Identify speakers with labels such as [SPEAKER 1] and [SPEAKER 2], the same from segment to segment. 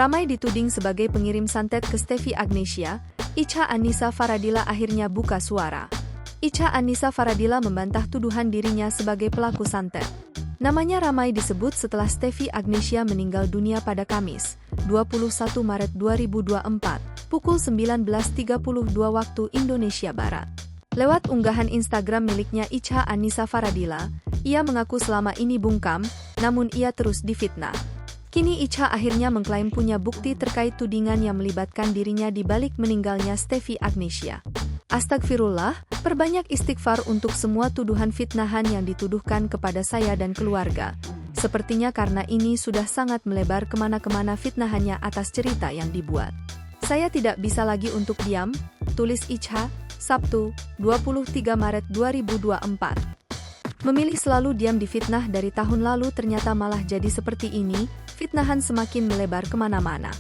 [SPEAKER 1] Ramai dituding sebagai pengirim santet ke Steffi Agnesia, Icha Anissa Faradila akhirnya buka suara. Icha Anissa Faradila membantah tuduhan dirinya sebagai pelaku santet. Namanya ramai disebut setelah Steffi Agnesia meninggal dunia pada Kamis, 21 Maret 2024, pukul 19.32 waktu Indonesia Barat. Lewat unggahan Instagram miliknya Icha Anissa Faradila, ia mengaku selama ini bungkam, namun ia terus difitnah. Kini Icha akhirnya mengklaim punya bukti terkait tudingan yang melibatkan dirinya di balik meninggalnya Steffi Agnesia. Astagfirullah, perbanyak istighfar untuk semua tuduhan fitnahan yang dituduhkan kepada saya dan keluarga. Sepertinya karena ini sudah sangat melebar kemana-kemana fitnahannya atas cerita yang dibuat. Saya tidak bisa lagi untuk diam, tulis Icha, Sabtu, 23 Maret 2024. Memilih selalu diam di fitnah dari tahun lalu ternyata malah jadi seperti ini, fitnahan semakin melebar kemana-mana.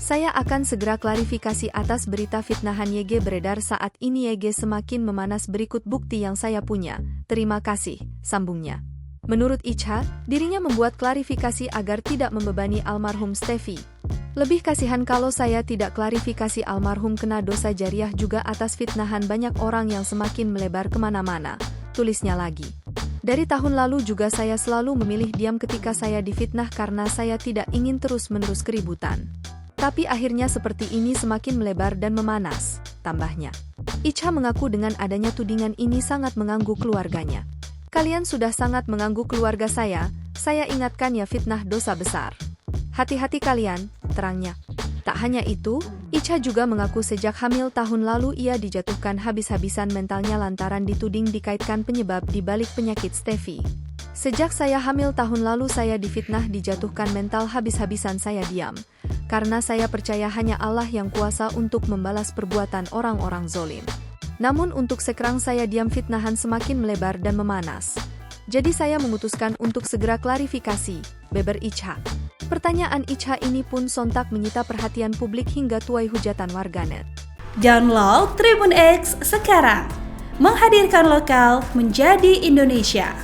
[SPEAKER 1] Saya akan segera klarifikasi atas berita fitnahan YG beredar saat ini. YG semakin memanas, berikut bukti yang saya punya. Terima kasih, sambungnya. Menurut Icha, dirinya membuat klarifikasi agar tidak membebani almarhum Steffi. Lebih kasihan kalau saya tidak klarifikasi, almarhum kena dosa jariah juga atas fitnahan banyak orang yang semakin melebar kemana-mana, tulisnya lagi. Dari tahun lalu juga saya selalu memilih diam ketika saya difitnah karena saya tidak ingin terus-menerus keributan. Tapi akhirnya seperti ini semakin melebar dan memanas, tambahnya. Icha mengaku dengan adanya tudingan ini sangat mengganggu keluarganya. Kalian sudah sangat mengganggu keluarga saya ingatkan ya, fitnah dosa besar. Hati-hati kalian, terangnya. Tak hanya itu, Icha juga mengaku sejak hamil tahun lalu ia dijatuhkan habis-habisan mentalnya lantaran dituding dikaitkan penyebab di balik penyakit Steffi. Sejak saya hamil tahun lalu saya difitnah, dijatuhkan mental habis-habisan, saya diam. Karena saya percaya hanya Allah yang kuasa untuk membalas perbuatan orang-orang zolim. Namun untuk sekarang saya diam, fitnahan semakin melebar dan memanas. Jadi saya memutuskan untuk segera klarifikasi, beber Icha. Pertanyaan Icha ini pun sontak menyita perhatian publik hingga tuai hujatan warganet.
[SPEAKER 2] Download Tribun X sekarang, menghadirkan lokal menjadi Indonesia.